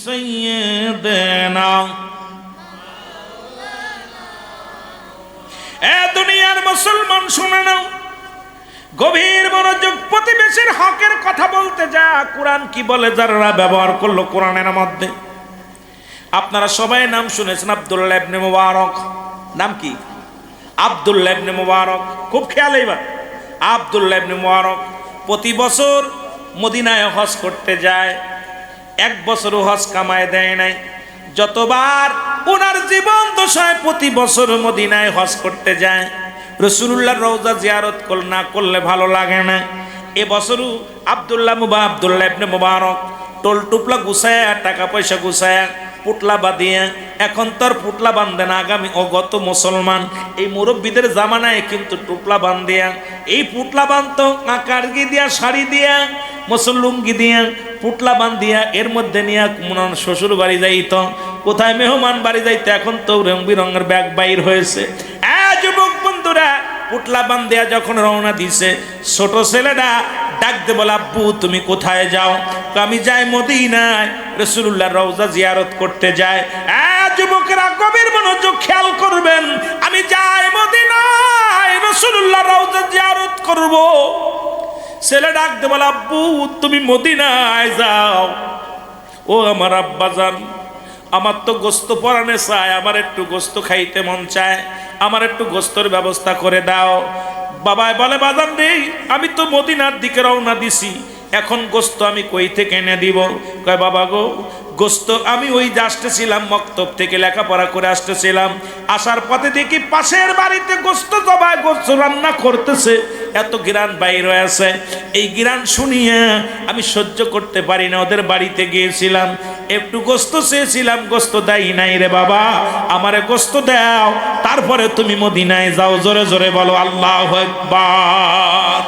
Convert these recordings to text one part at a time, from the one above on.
সাইয়্যিদিনা এ দুনিয়ার মুসলমান শুনে নাও, গভীর মনোযোগ। প্রতিবেশীর হকের কথা বলতে যা কোরআন কি বলে যারা ব্যবহার করলো কোরআনের মধ্যে। আপনারা সবাই নাম শুনেছেন আব্দুল্লাহ ইবনে মুবারক। নাম কি? আব্দুল্লাহ ইবনে মুবারক। খুব খেয়াল এইবার। আব্দুল্লাহ ইবনে মুবারক প্রতি বছর মদিনায় হজ করতে যায়, এক বছরও হজ কামায় দেয় নাই। যতবার ওনার জীবন দশায় প্রতি বছর মদিনায় হজ করতে যায়, রাসূলুল্লাহর রওজা জিয়ারত না করলে ভালো লাগে না। এবছরও আব্দুল্লাহ ইবনে মুবারক টোল টুপলা গুছায়া, টাকা পয়সা গুছায়া, পুটলা বাঁধিয়া, এখন তোর পুটলা বান্ধে না, আগামী অগত মুসলমান এই মুরব্বীদের জামানায় কিন্তু টুপলা বান্ধিয়া, এই পুটলা বাঁধতো কার্গি দিয়া, শাড়ি দিয়া, মুসল্লুঙ্গি দিয়া, পুটলা বান্ধিয়া এর মধ্যে নিয়ে শ্বশুর বাড়ি যাইত, কোথায় মেহমান বাড়ি যাইতো। এখন তো রং বিরঙের ব্যাগ বাইর হয়েছে। যুবক বন্ধুরা, পুটলা বান্ধিয়া যখন রওনা দিছে, ছোট ছেলেটা ডাকতে বলে, আব্বু তুমি কোথায় যাও? আমি যাই মদিনায়, রাসূলুল্লাহর রওজা জিয়ারত করতে যায়। যুবকেরা গভীর মনোযোগ খেয়াল করবেন, আমি যাই মদিনায় রাসূলুল্লাহর রওজা জিয়ারত করব। ছেলে ডাকতে বলে, আব্বু তুমি মদিনায় যাও। ও আমার আব্বাজান, আমার তো গোস্ত পরানে চায়, আমার একটু গোস্ত খাইতে মন চায়, আমার একটু গোস্তর ব্যবস্থা করে দাও। বাবাই বলে, বাজান রে, আমি তো মদিনার দিকে রওনা দিছি, এখন গোস্ত আমি কই থেকে এনে দিব? কয়, বাবা গো, গোস্ত আমি ওই যে আসতেছিলাম, মক্তব থেকে লেখাপড়া করে আসতেছিলাম, আসার পথে দেখি পাশের বাড়িতে গোস্ত জবাই, গোস্ত রান্না করতেছে, এত ঘ্রাণ বাইর হয়েছে। এই ঘ্রাণ শুনিয়ে আমি সহ্য করতে পারি না, ওদের বাড়িতে গিয়েছিলাম, একটু গোস্ত চেয়েছিলাম, গোস্ত দেই নাই রে বাবা, আমারে গোস্ত দাও, তারপরে তুমি মদিনায় যাও। জোরে জোরে বলো আল্লাহু আকবার।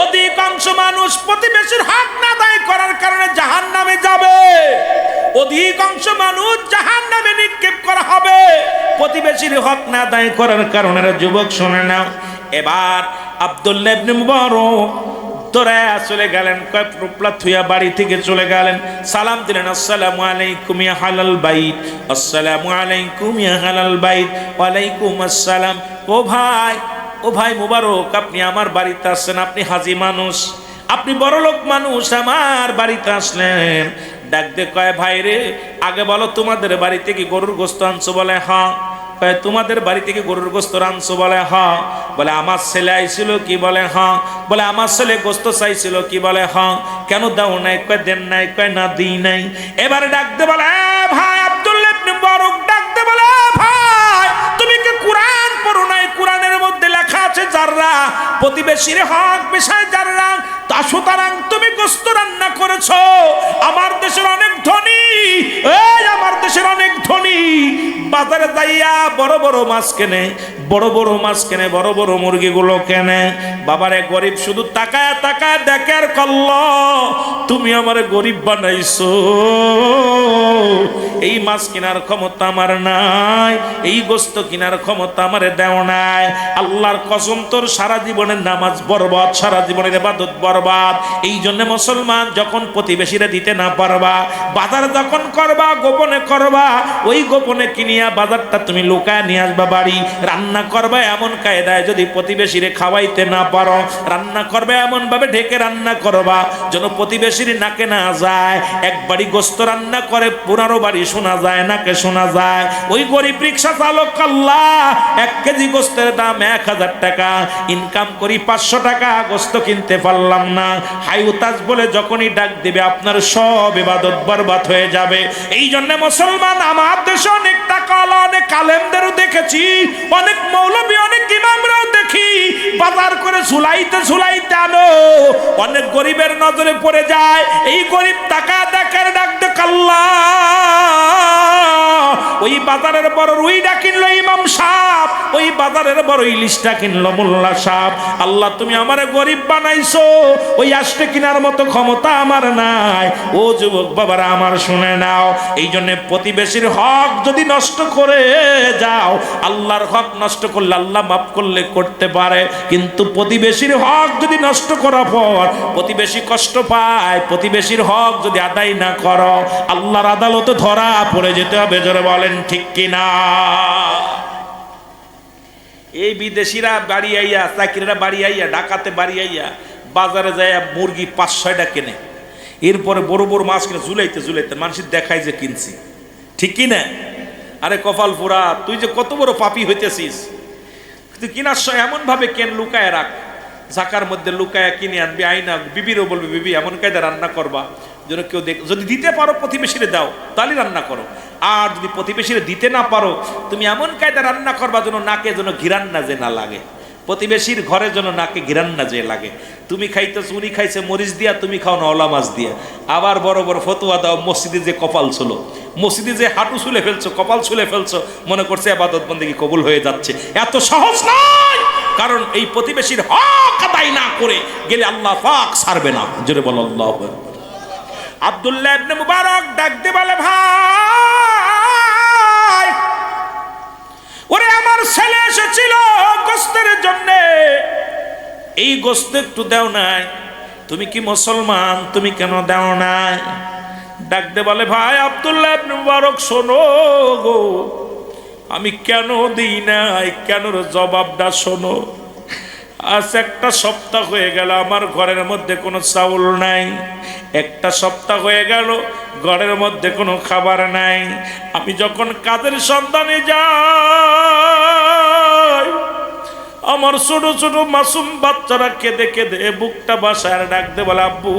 অধিকাংশ মানুষ প্রতিবেশীর হক না আদায় করার কারণে জাহান্নামে যাবে, অধিকাংশ মানুষ জাহান্নামে নিক্ষেপ করা হবে প্রতিবেশীর হক না আদায় করার কারণে। যুবক শুনে নাও, এবার আব্দুল্লাহ ইবনে মুবারক দৌড়ায়া চলে গেলেন, কয় টুপলা থুয়া বাড়ি থেকে চলে গেলেন, সালাম দিলেন, আসসালামু আলাইকুম ইয়া হালাল বাইত, আসসালামু আলাইকুম ইয়া হালাল বাইত। ওয়ালাইকুম আসসালাম। ও ভাই মুবারক, আপনি আমার বাড়িতে আসছেন, আপনি হাজি মানুষ, আপনি বড়লোক মানুষ, আমার বাড়িতে আসলেন। ডাক দে কয়, ভাই রে, আগে বলো তোমাদের বাড়িতে কি গরুর গোস্ত আনছো? বলে হ্যাঁ। কয়, তোমাদের বাড়ি থেকে গরুর গোস্ত আনছো? বলে হ্যাঁ। বলে আমার ছেলে আইছিল কি? বলে হ্যাঁ। বলে আমার ছেলে গোস্ত চাইছিল কি? বলে হ্যাঁ। কেন দাও নাই? কয় দেন নাই। কয় না দিই নাই। এবারে ডাকতে বলে, ভাই আব্দুল্লাহ ইবনে মুবারক ডাকতে বলে, ভাই তুমি কি কোরআন পড়ো নাই? কোরআনের মধ্যে লেখা আছে যারা প্রতিবেশীর হক বিষয় যারা, তা সুতরাং তুমি গোস্ত রান্না করেছো। আমার দেশের অনেক ধনী, এই আমার দেশের অনেক ধনী বাজারে যাইয়া বড় বড় মাছ কেনে, বড় বড় মাছ কেনে, বড় বড় মুরগিগুলো কেনে। বাবারে গরিব শুধু তাকায় তাকায় দেখে আর কল্ল, তুমি আমারে গরিব বানাইছো। এই মাছ কেনার ক্ষমতা আমার নাই, এই গোস্ত কেনার ক্ষমতা আমারে দেও নাই। আল্লাহর কসম, তোর সারা জীবনের নামাজ বরবাদ, সারা জীবনের ইবাদত বরবাদ। এই জন্য মুসলমান, যখন প্রতিবেশীরা দিতে না পারবা, বাজার যখন করবা গোপনে করবা, ওই গোপনে কিনিয়া বাজারটা তুমি লুকায় নিয়ে আসবা বাড়ি, রান্না করবা এমন কায়দায়, যদি প্রতিবেশীরে খাওয়াইতে না পারো, রান্না করবে এমন ভাবে ঢেকে রান্না করবা যেন প্রতিবেশীর নাকে না যায়। এক বাড়ি গোস্ত রান্না করে 15 বাড়ি শোনা যায়, নাকে শোনা যায়। ওই গরিব রিক্সা চালক, আল্লাহ 1 কেজি গোস্তের দাম 1000 টাকা, ইনকাম করি 500 টাকা, গোস্ত কিনতে পারলাম না। হাইউতাজ বলে যখনই ডাক দিবে, আপনার সব ইবাদত বরবাদ হয়ে যাবে। এই জন্য মুসলমান, আমার দেশে অনেক টাকাওয়ালা, অনেক আলেমদেরও দেখেছি, অনেক মৌলবী, অনেক ইমামরাও দেখি বাজার করে ঝুলাইতে ঝুলাইতে আনো, অনেক গরিবের নজরে পড়ে যায়। এই গরিব টাকা দেখার ডাক দেখ আল্লাহ, ওই বাজারের বড় রুইটা কিনলো ইমাম সাহেব, ওই বাজারের বড় ইলিশটা কিনলো মোল্লা সাহেব। আল্লাহ তুমি আমারে গরিব বানাইছো, ওই আষ্টে কিনার মতো ক্ষমতা আমার নাই। ও যুবক বাবারা আমার শুনে নাও, এই জন্য প্রতিবেশীর হক যদি নষ্ট করে যাও, আল্লাহর হক নষ্ট করলে আল্লাহ মাফ করলে করতে পারে, কিন্তু প্রতিবেশীর হক যদি নষ্ট করার পর প্রতিবেশী কষ্ট পায়, প্রতিবেশীর হক যদি আদায় না করো, আল্লাহর আদালতে ধরা পড়ে যেতে হবে। জোরে বলেন ঠিক কিনা? এই বিদেশিরা বাড়ি আইয়া, চাকরিরা বাড়ি আইয়া, ডাকাতে বাড়ি আইয়া বাজারে যায় মুরগি 5-6টা কেনে, এরপরে বড় বড় মাছ কিনে ঝুলাইতে ঝুলাইতে মানুষের দেখায় যে কিনছি, ঠিক কিনা? আরে কপাল পোড়া, তুই যে কত বড় পাপী হইতেছিস। তুই কিনার সময় এমন ভাবে কেন লুকায় রাখ, ঝাঁকার মধ্যে লুকায় কিনে আনবি, আইনা বিবিরও বলবি বিবি এমন কায়দা রান্না করবা যেন কেউ দেখ, যদি দিতে পারো প্রতিবেশীরে দাও তাহলে রান্না করো, আর যদি প্রতিবেশীরে দিতে না পারো তুমি এমন কায়দা রান্না করবা যেন নাকে যেন ঘিরান না যে না লাগে, প্রতিবেশীর ঘরে যেন নাকে ঘিরান না যে লাগে। তুমি খাইতে, উনি খাইছে মরিচ দিয়া, তুমি খাও না ওলা মাছ দিয়া। আবার বড় বড় ফতোয়া দাও, মসজিদে যে কপাল ছিল, মসজিদে যে হাঁটু ছুলে ফেলছো, কপাল ছুলে ফেলছো, মনে করছে ইবাদত বন্দেগী কবুল হয়ে যাচ্ছে। এত সহজ নয়, কারণ এই প্রতিবেশীর হক আদায় না করে গেলে আল্লাহ পাক ছাড়বে না। জোরে বলো আল্লাহু আকবার। আব্দুল্লাহ ইবনে মুবারক ডাক দিয়ে বলে, ভাই ওরে আমার ছেলে এসেছিল গোস্তের জন্য, এই গোস্ত একটু দাও নাই, তুমি কি মুসলমান, তুমি কেন দাও নাই? ডাক দিয়ে বলে, ভাই আব্দুল্লাহ ইবনে মুবারক শোনো গো, আমি কেন দিই নাই, কেন জবাবটা শোনো। আজ একটা সপ্তাহ হয়ে গেল আমার ঘরের মধ্যে কোনো চাউল নাই, একটা সপ্তাহ হয়ে গেল ঘরের মধ্যে কোনো খাবার নাই। আমি যখন কাজের সন্ধানে যাই, আমার ছোট ছোট মাসুম বাচ্চারা কেঁদে কেঁদে বুকটা বাসায় ডাকতে বলে, আব্বু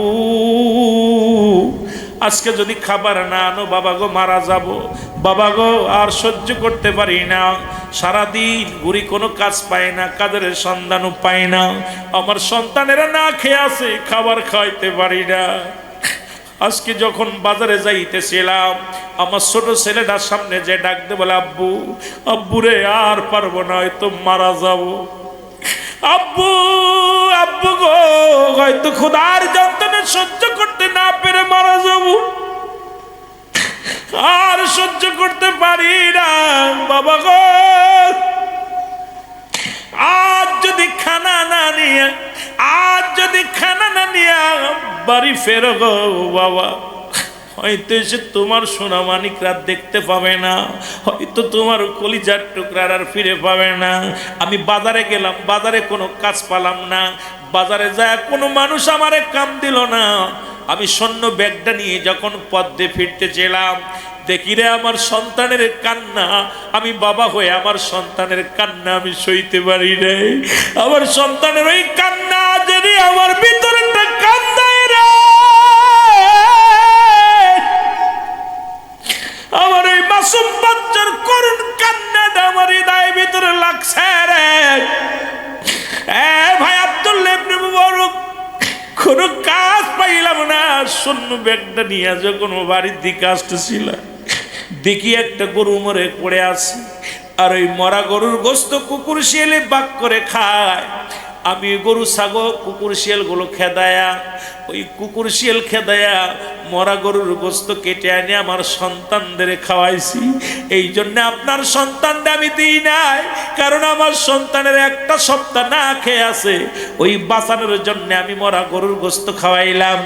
আজকে যদি খাবার না আনো বাবা গো মারা যাব, বাবা গো আর সহ্য করতে পারি না, সারাদিন ঘুরি কোনো কাজ পাই না, কাজের সন্ধানও পাই না, আমার সন্তানেরা না খেয়ে আছে, খাবার খাইতে পারি না। আজকে যখন বাজারে যাইতেছিলাম, আমার ছোট ছেলেটার সামনে যে ডাকতে বলে, আব্বু আব্বু রে আর পারবো না, হয়তো মারা যাব, আব্বু আব্বু গো হয়তো খোদার যন্ত্রণা সহ্য করতে না পেরে মারা যাব, আর সহ্য করতে পারি না বাবা গো, আজ যদি খানা না নিয়ে, আজ যদি খানা না নিয়ে বাড়ি ফেরো গো বাবা, হয়তো এসে তোমার সোনা মানিকরা দেখতে পাবে না, হয়তো তোমার কলিজার টুকরা আর ফিরে পাবে না। আমি বাজারে গেলাম, বাজারে কোনো কাজ পালাম না, বাজারে যায় কোনো মানুষ আমারে কাম দিল না। আমি স্বর্ণ ব্যাগটা নিয়ে যখন পথ দিয়ে ফিরতে চেলাম, দেখি রে আমার সন্তানের কান্না, আমি বাবা হয়ে আমার সন্তানের কান্না আমি সইতে পারি রে, আমার সন্তানের ওই কান্না যদি আমার ভিতরটা কান্দায় রে, আমার ওই মাসুম বাচ্চার করুণ কান্নাটা আমার হৃদয়ের ভিতরে লাগছে রে। ভাই আব্দুল্লাহ ইবনে মুবারক কোনো কাজ পাইলাম না, শূন্য ব্যাগটা নিয়ে যখন বাড়ির দিকে আসতেছিল, দেখি একটা গরু মরে পড়ে আছে, আর ওই মরা গরুর গোস্ত কুকুর শিয়ালে বাক করে খায়। আমি গরু ছাগল কুকুর শিয়াল গুলো খেদায়া, ওই কুকুর শিয়াল খেদায়া মরা গরুর গোস্ত কেটে আনে আমার সন্তানদের খাওয়াইছি। এই জন্য আপনার সন্তানদের আমি দিই নাই, কারণ আমার সন্তানের একটা সপ্তাহ না খেয়ে আছে, ওই বাঁচানোর জন্য আমি মরা গরুর গোস্ত খাওয়াইলাম,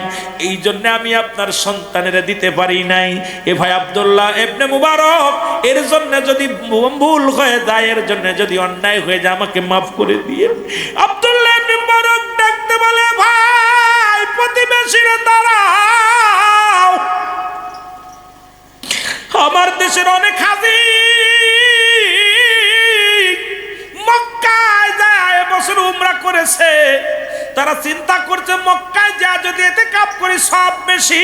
এই জন্য আমি আপনার সন্তানের দিতে পারি নাই। এ ভাই আব্দুল্লাহ ইবনে মুবারক, এর জন্য যদি ভুল হয়ে যায়, এর জন্য যদি অন্যায় হয়ে যায়, আমাকে মাফ করে দিয়ে। আব্দুল্লাহ ইবনে মুবারক ডাকতে বলে, ভাই প্রতিবেশীরা দাঁড়াও, আমার দেশের অনেক হাজি মক্কায় যায় বছর উমরা করেছে, তারা চিন্তা করছে মক্কায় যা যদি এতে কাপ করি সব বেশি,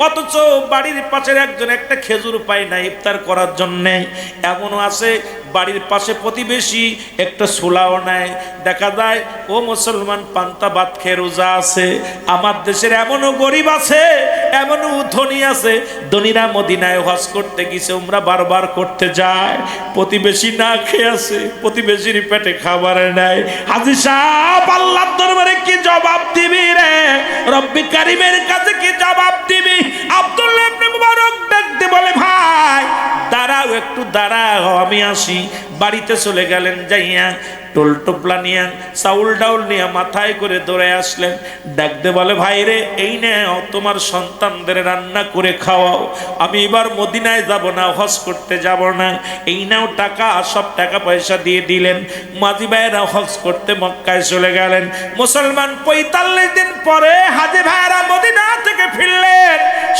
অথচ বাড়ির পাশের একজন একটা খেজুর পায় না ইফতার করার জন্যে। এমনও আছে বাড়ির পাশে প্রতিবেশী একটা ছোলাও নেয়, দেখা যায় ও মুসলমান পান্তা ভাত খেয়ে রোজা আছে। আমার দেশের এমনও গরিব আছে এমন ধনী আছে, ধনীরা মদিনায় হজ করতে গেছে, উমরা বারবার করতে যায়, প্রতিবেশী না খেয়ে আছে, প্রতিবেশীর পেটে খাবার নাই। হাজী সাহেব আল্লাহর দরবারে কি জবাব দিবি রে? রব্বি কারিমের কাছে কি জবাব দিবি? আব্দুল্লাহ ইবনে মুবারক ডাকতে বলে, ভাই দাঁড়াও, একটু দাঁড়াও, আমি আসি। বাড়িতে চলে গেলেন, যাইয়া টোল টোপলা নিয়ে চাউল ডাউল নিয়ে মাথায় করে দৌড়ে আসলেন। ডাকতে বলে, ভাই রে, এই নাও তোমার সন্তানদের রান্না করে খাওয়াও, আমি এবার মদিনায় যাব না, হজ করতে যাব না, এই নাও টাকা। সব টাকা পয়সা দিয়ে দিলেন। মাঝি ভাইয়েরা হজ করতে মক্কায় চলে গেলেন। মুসলমান 45 দিন পরে হাজী ভাইয়েরা মদিনা থেকে ফিরলেন।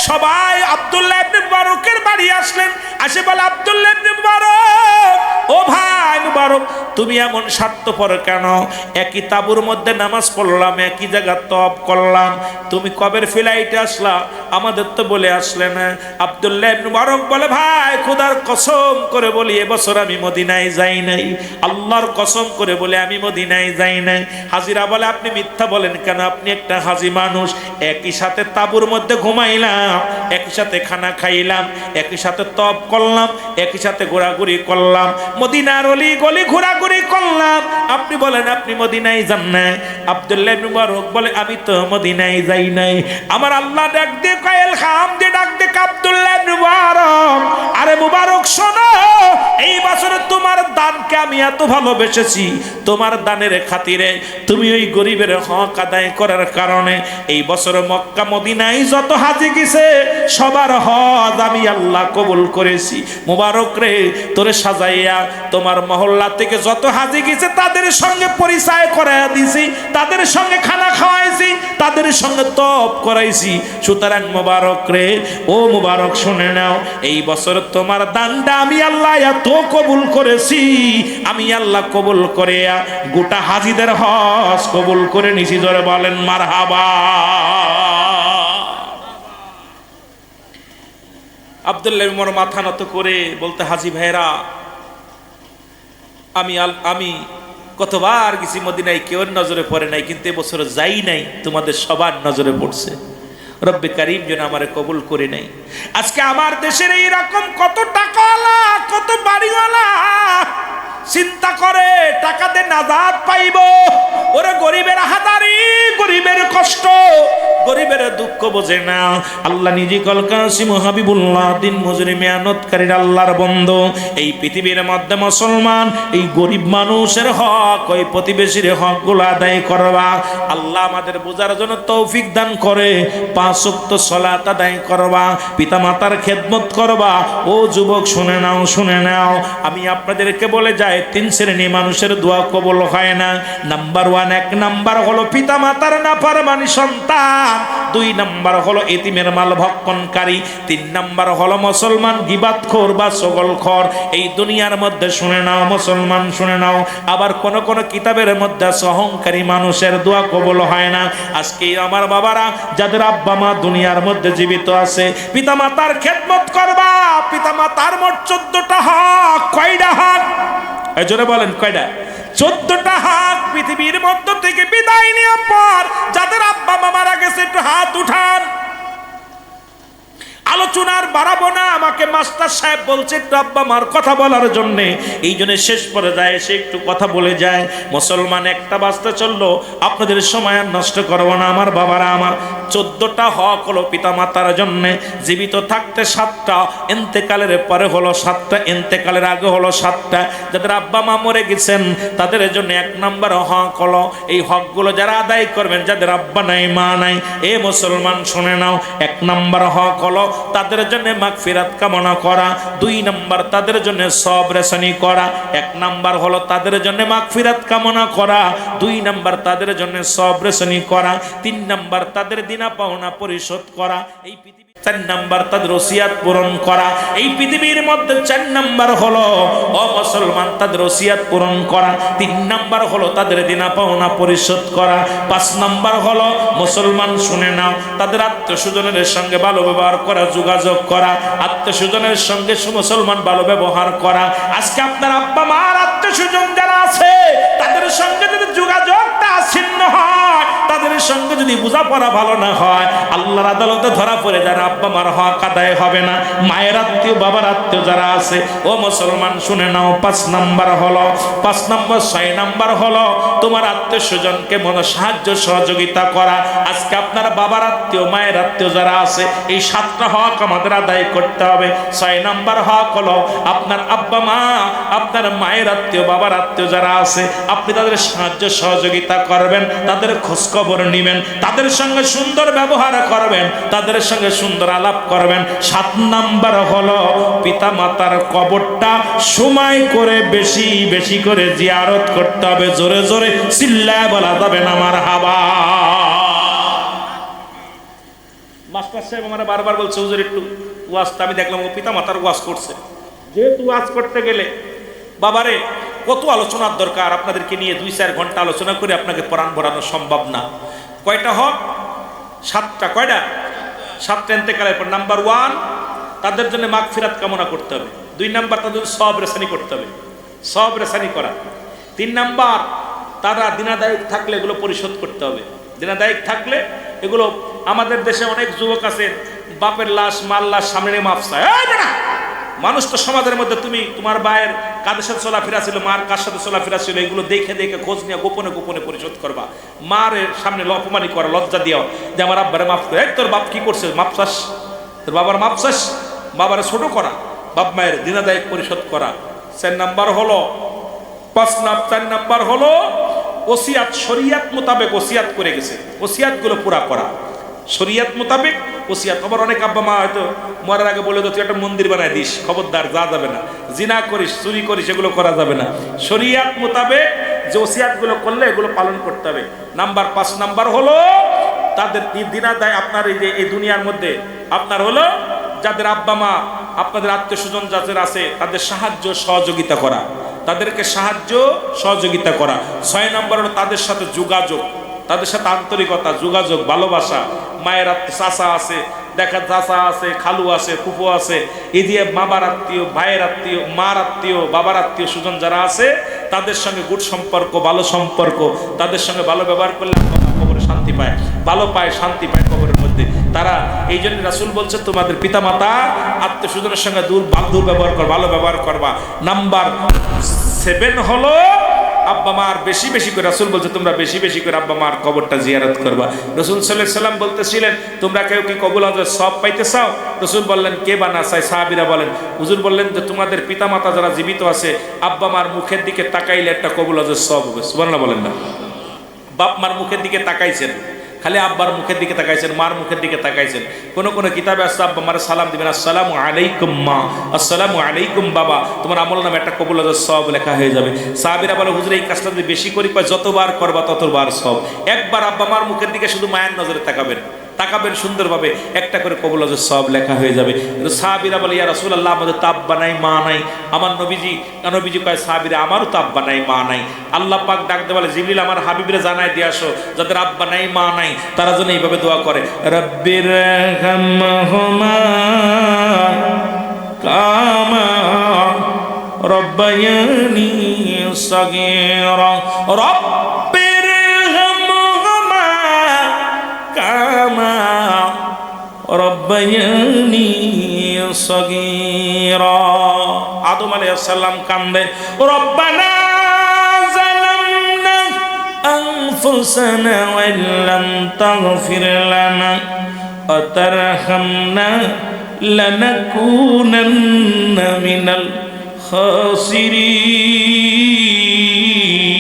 সবাই আব্দুল্লাহ ইবনে মুবারকের বাড়ি আসলেন। আসে বলে, আব্দুল্লাহ ইবনে মুবারক, ও ভাই মুবারক, তুমি এমন স্বার্থপর কেন? একই তাবুর মধ্যে নামাজ পড়লাম, একই জায়গা তওয়াব করলাম, তুমি কবের ফ্লাইটে আসলা? আমাদের তো বলে আসলে না। আব্দুল্লাহ ইবনে মুবারক বলে, ভাই খোদার কসম করে বলি, এবছর আমি মদিনায় যাই নাই, আল্লাহর কসম করে বলে আমি মদিনায় যাই নাই। হাজিরা বলে, আপনি মিথ্যা বলেন কেন? আপনি একটা হাজি মানুষ। একই সাথে তাবুর মধ্যে ঘুমাইলাম, একই সাথে খানা খাইলাম, একই সাথে তওয়াব করলাম, একই সাথে ঘোরাঘুরি করলাম, মদিনার অলি গলি ঘোরাঘুরি করলাম। আপনি বলেন আপনি মদিনায় যান না? আব্দুল্লাহ ইবনে মুবারক বলে, আমি তো মদিনায় যাই নাই। আমার আল্লাহ ডাক দিয়ে কয়েল খাম দিয়ে ডাক দিয়ে, আব্দুল্লাহ ইবনে মুবারক, আরে মুবারক শোনো, এই বছরে তোমার দানকে আমি এত ভালোবেসেছি, তোমার দানের খাতিরে তুমি ওই গরিবের হক আদায় করার কারণে এই বছর মক্কা মদিনায় যত হাজি গেছে সবার হজ আমি আল্লাহ কবুল করেছি। মুবারক রে, তোরে সাজাইয়া তোমার মহল্লা থেকে যত হাজি গেছে তাদের সঙ্গে পরিচয় করাইয়া দিছি, তাদের সঙ্গে খানা খাওয়াইছি, তাদের সঙ্গে তওয়াব করাইছি। সুতরাং মুবারক রে, ও মুবারক শুনে নাও, এই বছর তোমার দানটা আমি আল্লাহ এত কবুল করেছি, আমি আল্লাহ কবুল করে গোটা হাজিদের হজ কবুল করে নিছি। ধরে বলেন মারহাবা। আব্দুল্লাহ ইবনে মুবারক মাথা নত করে বলতে, হাজী ভাইরা, আমি কতবার গেছি মদিনায়, কেউ নজরে পড়ে নাই, কিন্তু এবছর যাই নাই, তোমাদের সবার নজরে পড়ছে। রব্বে কারীম যেন আমারে কবুল করে নাই। আজকে আমার দেশের এইরকম কত টাকাওয়ালা, কত বাড়িওয়ালা চিন্তা করে টাকাতে নাজাত পাইব। ওরে গরিবের হাদারি, গরিবের কষ্ট, গরিবের দুঃখ বোঝে না। আল্লাহ নিজে কল কাসিম হাবিবুল্লাহ, দিন মজুরি মেহনতকারীর আল্লাহর বন্ধু। এই পৃথিবীর মধ্যে মুসলমান এই গরিব মানুষের হক, ওই প্রতিবেশীর হকগুলো আদায় করবা। আল্লাহ আমাদের বোঝার জন্য তৌফিক দান করে। 5 ওয়াক্ত সালাত আদায় করবা, পিতামাতার খেদমত করবা। ও যুবক শুনে নাও, শুনে নাও, আমি আপনাদেরকে বলে যাই, 3 শ্রেণী মানুষের দোয়া কবুল হয় না। নাম্বার 1, 1 নাম্বার হলো পিতামাতার নাফরমানি সন্তান, 2 নাম্বার হলো এতিমের মাল ভক্ষণকারী, 3 নাম্বার হলো মুসলমান গীবাতখোর বা ছগলখোর। এই দুনিয়ার মধ্যে শুনে নাও মুসলমান, শুনে নাও, আবার কোন কোন কিতাবের মধ্যে অহংকারী মানুষের দোয়া কবুল হয় না। আজকে আমার বাবারা, যাদের আব্বা মা দুনিয়ার মধ্যে জীবিত আছে, পিতামাতার খেদমত করবা। পিতামাতার মোট 14টা হক। কয়টা হক? জোরে বলেন কয়টা? 14টা হক। পৃথিবীর মধ্য থেকে বিদায় নেওয়ার পর যাদের আব্বা মা মারা গেছে একটু হাত উঠান। আলোচনার বাড়াবো না, আমাকে মাস্টার সাহেব বলছে একটু আব্বা মার কথা বলার জন্য, এই জন্য শেষ পর্যায়ে সে একটু কথা বলে যায়। মুসলমান 1টা বাজতে চললো, আপনাদের সময় আর নষ্ট করবো না। আমার বাবারা, আমার 14টা হক হলো পিতামাতার জন্য। জীবিত থাকতে 7টা, এন্তেকালের পরে হলো 7টা, এন্তেকালের আগে হলো 7টা। যাদের আব্বা মা মরে গেছেন তাদের জন্য 1 নাম্বার হক হলো, এই হকগুলো যারা আদায় করবেন, যাদের আব্বা নাই মা নাই, এ মুসলমান শুনে নাও, 1 নাম্বার হক হলো তাদের জন্য মাগফিরাত কামনা করা। 2 নাম্বার তাদের জন্য সবর রেশনি করা। 1 নাম্বার হলো তাদের জন্য মাগফিরাত কামনা করা, 2 নাম্বার তাদের জন্য সবর রেশনি করা, 3 নাম্বার তাদের দিনা পাওনা পরিশোধ করা। এই পৃথিবী 4 নাম্বার তাদের ওসিয়াত পূরণ করা। এই পৃথিবীর মধ্যে 4 নাম্বার হলো ও মুসলমান তাদের ওসিয়াত পূরণ করা। 3 নাম্বার হলো তাদের দিনা পাওনা পরিশোধ করা। 5 নাম্বার হলো মুসলমান শুনে নাও, তাদের আত্মীয়স্বজনের সঙ্গে ভালো ব্যবহার করা, যোগাযোগ করা, আত্মীয়স্বজনের সঙ্গে মুসলমান ভালো ব্যবহার করা। আজকে আপনার আব্বা মার আত্মীয়স্বজন যারা আছে তাদের সঙ্গে যদি যোগাযোগটা ছিন্ন হয়, তাদের সঙ্গে যদি বোঝাপড়া ভালো না হয়, আল্লাহর আদালতে ধরা পড়ে যারা আব্বা মার হক আদায় হবে না। মায়ের আত্মীয় বাবার আত্মীয় যারা আছে, ও মুসলমান শুনে নাও, 5 নাম্বার হলো 6 নাম্বার হলো তোমার আত্মীয় স্বজনকে মনে সাহায্য সহযোগিতা করা। আজকে আপনার বাবার আত্মীয় মায়ের আত্মীয় যারা আছে, এই 7টা হক আমাদের আদায় করতে হবে। 6 নাম্বার হক হলো আপনার আব্বা মা, আপনার মায়ের আত্মীয় বাবার আত্মীয় যারা আছে, আপনি তাদের সাহায্য সহযোগিতা করবেন, তাদের খোঁজখবর নেবেন, তাদের সঙ্গে সুন্দর ব্যবহার করবেন, তাদের সঙ্গে সুন্দর আলাপ করবেন। 7 নাম্বার হলো পিতা মাতার কবরটা সময় করে বেশি বেশি করে জিয়ারত করতে হবে। জোরে জোরে চিল্লায় বলা যাবে না মারহাবা। মাস্টার সাহেব আমার বারবার বলছে, হুজুর একটু ওয়াজটা, আমি দেখলাম ও পিতা মাতার ওয়াজ করছে। যেহেতু ওয়াজ করতে গেলে বাবারে কত আলোচনার দরকার, আপনাদেরকে নিয়ে 2-4 ঘন্টা আলোচনা করে আপনাকে পরাণ ভরানো সম্ভব না। কয়টা হক? 7টা। কয়টা? 7টা ইন্তেকালের পর। নাম্বার 1, তাদের জন্য মাগফিরাত কামনা করতে হবে। 2 নাম্বার, তাদের সওয়াব রেসানি করতে হবে, সওয়াব রেসানি করা। 3 নাম্বার, তারা দিনাদায়ক থাকলে এগুলো পরিশোধ করতে হবে। দিনাদায়ক থাকলে এগুলো, আমাদের দেশে অনেক যুবক আছে বাপের লাশ মাল লাশ সামনে মাফ চায়। মানুষ তো সমাজের মধ্যে, তুমি তোমার ভাইয়ের কাদের সাথে চলাফেরা ছিল, মার কার সাথে চলাফেরা ছিল, এগুলো দেখে দেখে খোঁজ নিয়ে গোপনে গোপনে পরিশোধ করবা। মার সামনে অপমানি করা, লজ্জা দিও যে আমার আব্বারে মাফ করে। তোর বাপ কি করছে, মাপ চাস? তোর বাবার মাপ চাস? বাবারে ছোট করা, বাপ মায়ের দিনাদায়ক পরিশোধ করা। 4 নাম্বার হলো 4 নাম্বার হলো ওসিয়াত, শরিয়াত মোতাবেক ওসিয়াত করে গেছে, ওসিয়াতগুলো পুরা করা। শরিয়াত মোতাবেক ওসিয়াত। আবার অনেক আব্বা মা হয়তো মরার আগে বলে, তুই একটা মন্দির বানায় দিস, খবরদার, যা যাবে না। জিনা করিস, চুরি করিস, এগুলো করা যাবে না। শরিয়াত মোতাবেক যে ওসিয়াতগুলো করলে এগুলো পালন করতে হবে। 5 নাম্বার হলো তাদের দিনাদায়, আপনার এই যে এই দুনিয়ার মধ্যে আপনার হলো যাদের আব্বা মা, আপনাদের আত্মীয় স্বজন যাদের আছে, তাদের সাহায্য সহযোগিতা করা, তাদেরকে সাহায্য সহযোগিতা করা। 6 নাম্বার হলো তাদের সাথে যোগাযোগ, তাদের সাথে আন্তরিকতা, যোগাযোগ, ভালোবাসা। মায়ের আত্মীয়, চাচা আছে, দেখা চাচা আছে, খালু আছে, ফুফু আছে, এই দিয়ে বাবার আত্মীয়, ভাইয়ের আত্মীয়, মার আত্মীয়, বাবার আত্মীয় স্বজন যারা আছে, তাদের সঙ্গে গুড সম্পর্ক, ভালো সম্পর্ক, তাদের সঙ্গে ভালো ব্যবহার করলে কবরে শান্তি পায়, ভালো পায়, শান্তি পায় কবরের মধ্যে তারা। এই জন্য রাসূল বলছে, তোমাদের পিতা মাতা আত্মীয় স্বজনের সঙ্গে দুর্ব্যবহার কর, ভালো ব্যবহার করবা। নাম্বার 7 হলো আব্বা মার বেশি বেশি করে, রাসূল বলছে তোমরা বেশি বেশি করে আব্বা মার কবরটা জিয়ারত করবা। রাসূল সাল্লাল্লাহু আলাইহি সাল্লাম বলতেছিলেন, তোমরা কেউ কি কবুল হজের সওয়াব পাইতে চাও? রাসূল বললেন, কে বা না চায়? সাহাবীরা বলেন, হুজুর বললেন যে তোমাদের পিতামাতা যারা জীবিত আছে, আব্বা মার মুখের দিকে তাকাইলে একটা কবুল হজের সওয়াব হবে। সুবহানাল্লাহ বলেন না? বাপ মার মুখের দিকে তাকাইছেন, খালি আব্বার মুখের দিকে তাকাইছেন, মার মুখের দিকে তাকাইছেন। কোন কোন কিতাবে আসছে আব্বা মার সালাম দিবেন, আসসালামু আলাইকুম মা, আসসালামু আলাইকুম বাবা, তোমার আমল নামে একটা কবুল হজের সওয়াব লেখা হয়ে যাবে। সাহাবীরা বলে, হুজুর এই কাজটা যদি বেশি করি, কয় যতবার করবা ততবার সওয়াব। একবার আব্বা মার মুখের দিকে শুধু মায়ের নজরে তাকাবেন, তাকাবেন সুন্দরভাবে, একটা করে কবুল হজের সওয়াব লেখা হয়ে যাবে। কিন্তু সাহাবীরা বলে, ইয়া রাসূলুল্লাহ, আমাদের তো আব্বা নাই মা নাই। আমার নবীজি কয়, সাহাবীরা, আমারও তো আব্বা নাই মা নাই। আল্লাহ পাক ডাকতে বলে, জিবরিল আমার হাবিবরে জানাই দিয়ে আসো, যাদের আব্বা নাই মা নাই তারা যেন এইভাবে দোয়া করে, রব্বির রহমহুমা কামা রব্বায়ানি সগীরা, রব্বির রহমহুমা কামা রব্বায়ানি সগীরা। আদম আলাইহিস সালাম কান্দে, রব্বানা যালামনা আনফুসানা ওয়া ইল্লাম তাগফির লানা ওয়া তারহামনা লানাকুনান্না মিনাল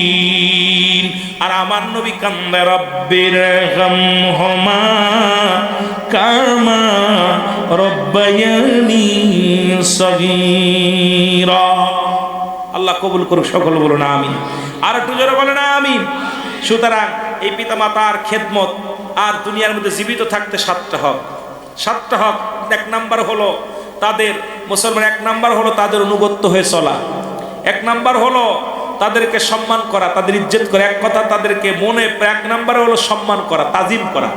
খাসিরিন। আর আমার নবী কান্দে, রব্বির রহমহুমা কামা রব্বায়ানি সগীরা। আল্লাহ কবুল করুক, সকল বলুন আমিন। আর একটু জোরে বলেন আমিন। সুতরাং এই পিতা মাতার খেদমত আর দুনিয়ার মধ্যে জীবিত থাকতে 7টা হক, 7টা হক। 1 নাম্বার হলো তাদের, মুসলমান 1 নাম্বার হলো তাদের অনুগত্য হয়ে চলা। 1 নাম্বার হলো তাদেরকে সম্মান করা, তাদের ইজ্জত করা। এক কথা তাদেরকে মনে, 1 নাম্বার হলো সম্মান করা, তাজিম করা।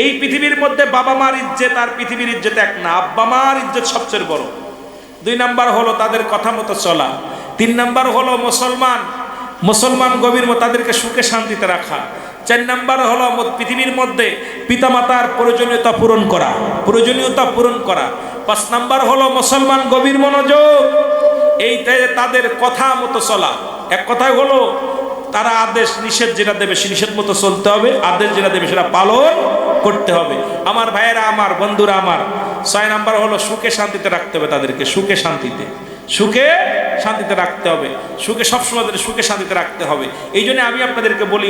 এই পৃথিবীর মধ্যে বাবা মার ইজ্জত আর পৃথিবীর ইজ্জত এক না, আব্বা মার ইজ্জত সবচেয়ে বড়। 2 নাম্বার হলো তাদের কথা মতো চলা। 3 নাম্বার হলো মুসলমান গভীর মতো তাদেরকে সুখে শান্তিতে রাখা। 4 নাম্বার হলো পৃথিবীর মধ্যে পিতামাতার প্রয়োজনীয়তা পূরণ করা 5 নাম্বার হলো মুসলমান গভীর মনোযোগ, এইতে তাদের কথা মতো চলা। এক কথায় হলো তারা আদেশ নিষেধ যেটা দেবে সে নিষেধ মতো চলতে হবে, আদেশ যেটা দেবে সেটা পালন করতে হবে। আমার ভাইয়েরা, আমার বন্ধুরা, আমার 6 নাম্বার হলো সুখে শান্তিতে রাখতে হবে তাদেরকে, সুখে শান্তিতে রাখতে হবে, সুখে সবসময় সুখে শান্তিতে রাখতে হবে। এই জন্য আমি আপনাদেরকে বলি